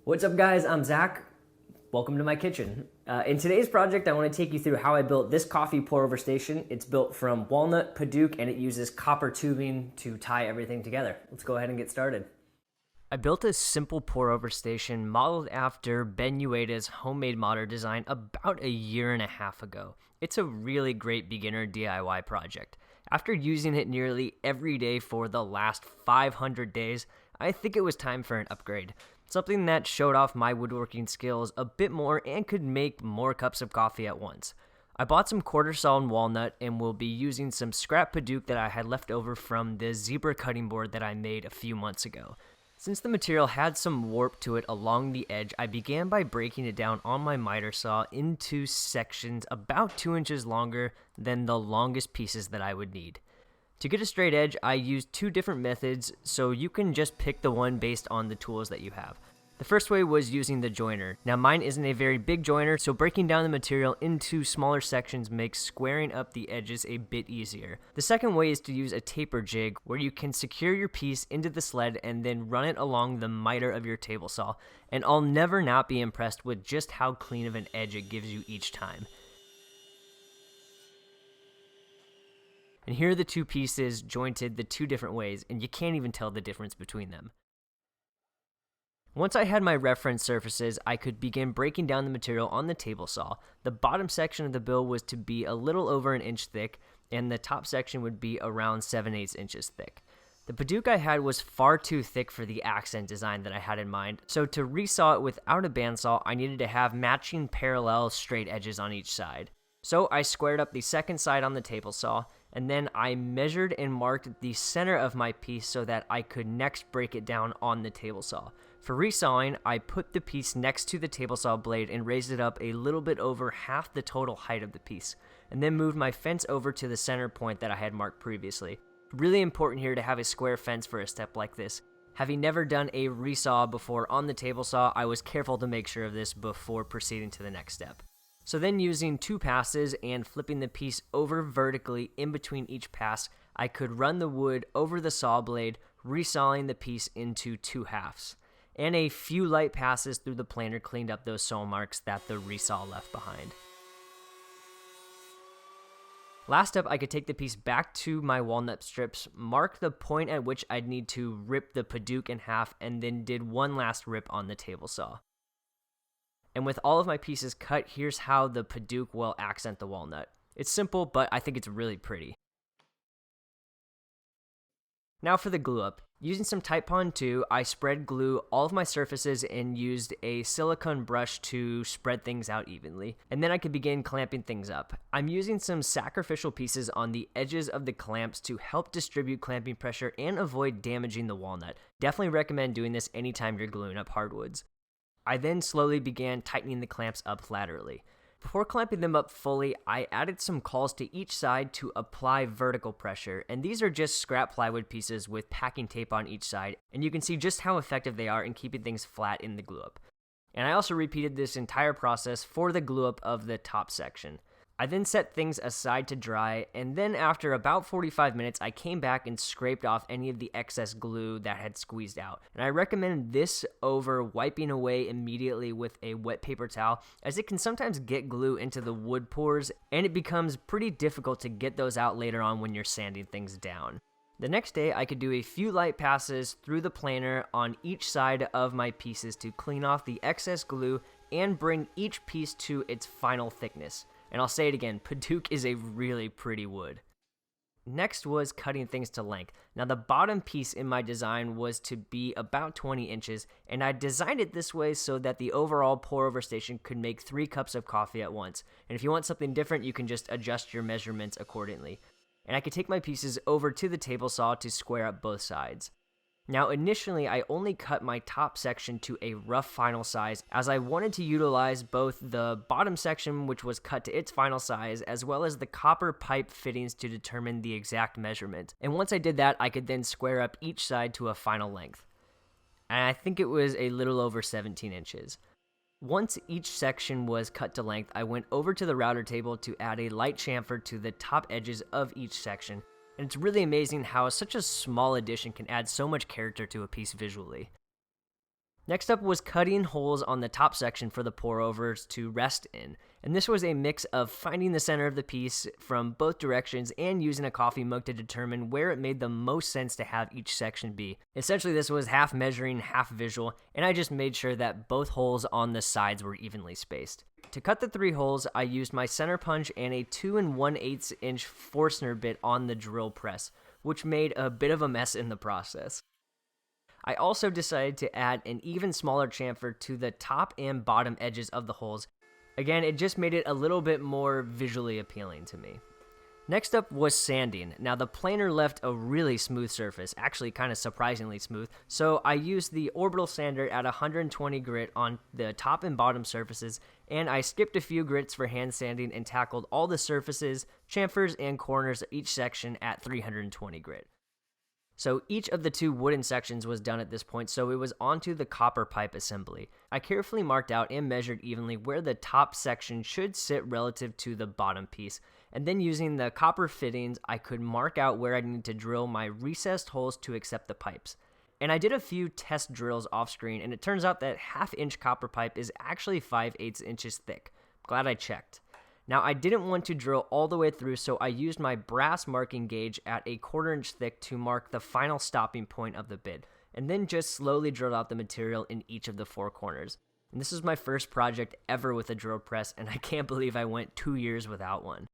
What's up, guys? I'm Zach. Welcome to my kitchen. In today's project, I want to take you through how I built this coffee pour-over station. It's built from walnut, Padauk, and it uses copper tubing to tie everything together. Let's go ahead and get started. I built a simple pour-over station modeled after Ben Ueda's homemade modder design about a year and a half ago. It's a really great beginner DIY project. After using it nearly every day for the last 500 days, I think it was time for an upgrade. Something that showed off my woodworking skills a bit more and could make more cups of coffee at once. I bought some quarter saw and walnut and will be using some scrap Padauk that I had left over from the zebra cutting board that I made a few months ago. Since the material had some warp to it along the edge, I began by breaking it down on my miter saw into sections about 2 inches longer than the longest pieces that I would need. To get a straight edge, I used 2 different methods, so you can just pick the one based on the tools that you have. The first way was using the joiner. Now mine isn't a very big joiner, so breaking down the material into smaller sections makes squaring up the edges a bit easier. The second way is to use a taper jig, where you can secure your piece into the sled and then run it along the miter of your table saw, and I'll never not be impressed with just how clean of an edge it gives you each time. And here are the 2 pieces jointed the 2 different ways, and you can't even tell the difference between them. Once I had my reference surfaces, I could begin breaking down the material on the table saw. The bottom section of the bill was to be a little over 1 inch thick, and the top section would be around 7/8 inches thick. The Padauk I had was far too thick for the accent design that I had in mind, so to resaw it without a bandsaw, I needed to have matching parallel straight edges on each side. So I squared up the second side on the table saw, and then I measured and marked the center of my piece so that I could next break it down on the table saw. For resawing, I put the piece next to the table saw blade and raised it up a little bit over half the total height of the piece, and then moved my fence over to the center point that I had marked previously. Really important here to have a square fence for a step like this. Having never done a resaw before on the table saw, I was careful to make sure of this before proceeding to the next step. So then using 2 passes and flipping the piece over vertically in between each pass, I could run the wood over the saw blade, resawing the piece into 2 halves. And a few light passes through the planer cleaned up those saw marks that the resaw left behind. Last up, I could take the piece back to my walnut strips, mark the point at which I'd need to rip the Padauk in half, and then did one last rip on the table saw. And with all of my pieces cut, here's how the Padauk will accent the walnut. It's simple, but I think it's really pretty. Now for the glue up. Using some Titebond 2, I spread glue all of my surfaces and used a silicone brush to spread things out evenly. And then I could begin clamping things up. I'm using some sacrificial pieces on the edges of the clamps to help distribute clamping pressure and avoid damaging the walnut. Definitely recommend doing this anytime you're gluing up hardwoods. I then slowly began tightening the clamps up laterally. Before clamping them up fully, I added some cauls to each side to apply vertical pressure, and these are just scrap plywood pieces with packing tape on each side, and you can see just how effective they are in keeping things flat in the glue up. And I also repeated this entire process for the glue up of the top section. I then set things aside to dry, and then after about 45 minutes, I came back and scraped off any of the excess glue that had squeezed out. And I recommend this over wiping away immediately with a wet paper towel, as it can sometimes get glue into the wood pores, and it becomes pretty difficult to get those out later on when you're sanding things down. The next day, I could do a few light passes through the planer on each side of my pieces to clean off the excess glue and bring each piece to its final thickness. And I'll say it again, Padauk is a really pretty wood. Next was cutting things to length. Now the bottom piece in my design was to be about 20 inches, and I designed it this way so that the overall pour-over station could make 3 cups of coffee at once. And if you want something different, you can just adjust your measurements accordingly. And I could take my pieces over to the table saw to square up both sides. Now initially I only cut my top section to a rough final size, as I wanted to utilize both the bottom section, which was cut to its final size, as well as the copper pipe fittings to determine the exact measurement. And once I did that, I could then square up each side to a final length. And I think it was a little over 17 inches. Once each section was cut to length, I went over to the router table to add a light chamfer to the top edges of each section. And it's really amazing how such a small addition can add so much character to a piece visually. Next up was cutting holes on the top section for the pour-overs to rest in. And this was a mix of finding the center of the piece from both directions and using a coffee mug to determine where it made the most sense to have each section be. Essentially, this was half measuring, half visual, and I just made sure that both holes on the sides were evenly spaced. To cut the 3 holes, I used my center punch and a 2 1/8 inch Forstner bit on the drill press, which made a bit of a mess in the process. I also decided to add an even smaller chamfer to the top and bottom edges of the holes. Again, it just made it a little bit more visually appealing to me. Next up was sanding. Now the planer left a really smooth surface, actually kind of surprisingly smooth, so I used the orbital sander at 120 grit on the top and bottom surfaces, and I skipped a few grits for hand sanding and tackled all the surfaces, chamfers, and corners of each section at 320 grit. So each of the 2 wooden sections was done at this point, so it was onto the copper pipe assembly. I carefully marked out and measured evenly where the top section should sit relative to the bottom piece, and then using the copper fittings, I could mark out where I needed to drill my recessed holes to accept the pipes. And I did a few test drills off screen, and it turns out that half-inch copper pipe is actually 5/8 inches thick. Glad I checked. Now, I didn't want to drill all the way through, so I used my brass marking gauge at a 1/4 inch thick to mark the final stopping point of the bit, and then just slowly drilled out the material in each of the 4 corners. And this was my first project ever with a drill press, and I can't believe I went 2 years without one.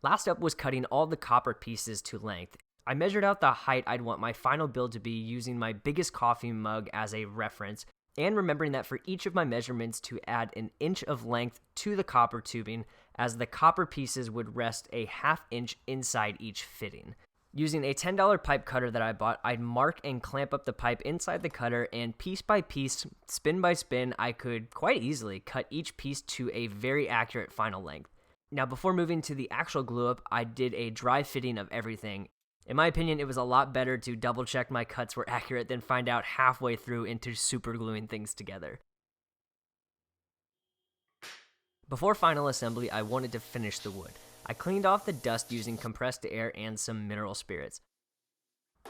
Last up was cutting all the copper pieces to length. I measured out the height I'd want my final build to be using my biggest coffee mug as a reference, and remembering that for each of my measurements to add an inch of length to the copper tubing, as the copper pieces would rest a 1/2 inch inside each fitting. Using a $10 pipe cutter that I bought, I'd mark and clamp up the pipe inside the cutter, and piece by piece, spin by spin, I could quite easily cut each piece to a very accurate final length. Now, before moving to the actual glue up, I did a dry fitting of everything. In my opinion, it was a lot better to double check my cuts were accurate than find out halfway through into super gluing things together. Before final assembly, I wanted to finish the wood. I cleaned off the dust using compressed air and some mineral spirits.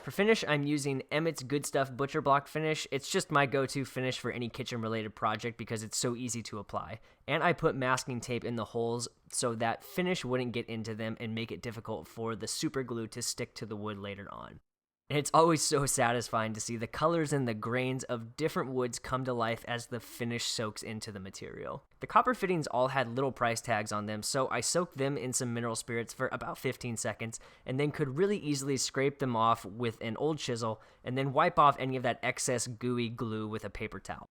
For finish, I'm using Emmit's Good Stuff Butcher Block finish. It's just my go-to finish for any kitchen-related project because it's so easy to apply. And I put masking tape in the holes so that finish wouldn't get into them and make it difficult for the super glue to stick to the wood later on. And it's always so satisfying to see the colors and the grains of different woods come to life as the finish soaks into the material. The copper fittings all had little price tags on them, so I soaked them in some mineral spirits for about 15 seconds, and then could really easily scrape them off with an old chisel, and then wipe off any of that excess gooey glue with a paper towel.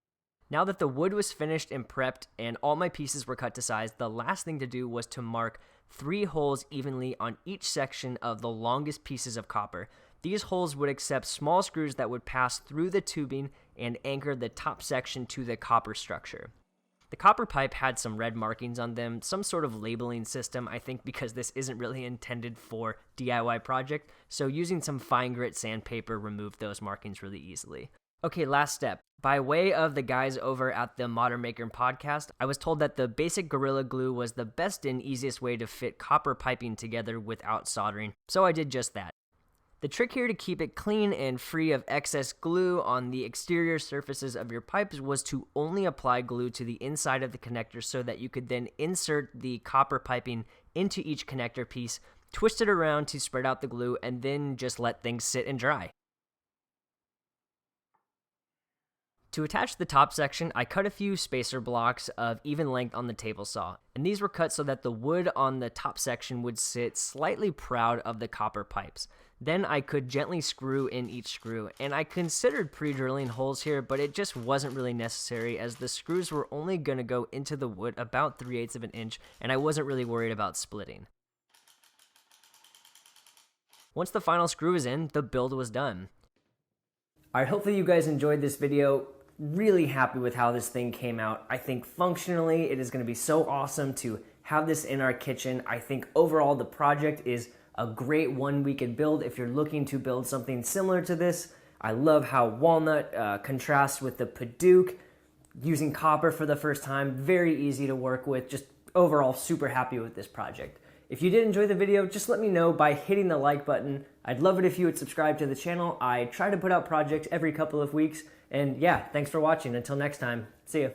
Now that the wood was finished and prepped, and all my pieces were cut to size, the last thing to do was to mark 3 holes evenly on each section of the longest pieces of copper. These holes would accept small screws that would pass through the tubing and anchor the top section to the copper structure. The copper pipe had some red markings on them, some sort of labeling system, I think because this isn't really intended for DIY project, so using some fine grit sandpaper removed those markings really easily. Okay, last step. By way of the guys over at the Modern Maker podcast, I was told that the basic Gorilla Glue was the best and easiest way to fit copper piping together without soldering, so I did just that. The trick here to keep it clean and free of excess glue on the exterior surfaces of your pipes was to only apply glue to the inside of the connector so that you could then insert the copper piping into each connector piece, twist it around to spread out the glue, and then just let things sit and dry. To attach the top section, I cut a few spacer blocks of even length on the table saw, and these were cut so that the wood on the top section would sit slightly proud of the copper pipes. Then I could gently screw in each screw, and I considered pre-drilling holes here, but it just wasn't really necessary as the screws were only going to go into the wood about 3/8 of an inch, and I wasn't really worried about splitting. Once the final screw was in, the build was done. Alright, hopefully you guys enjoyed this video. Really happy with how this thing came out. I think functionally it is going to be so awesome to have this in our kitchen. I think overall the project is a great one we could build if you're looking to build something similar to this. I love how Walnut contrasts with the Padauk. Using copper for the first time, very easy to work with. Just overall super happy with this project. If you did enjoy the video, just let me know by hitting the like button. I'd love it if you would subscribe to the channel. I try to put out projects every couple of weeks. And yeah, thanks for watching. Until next time, see ya.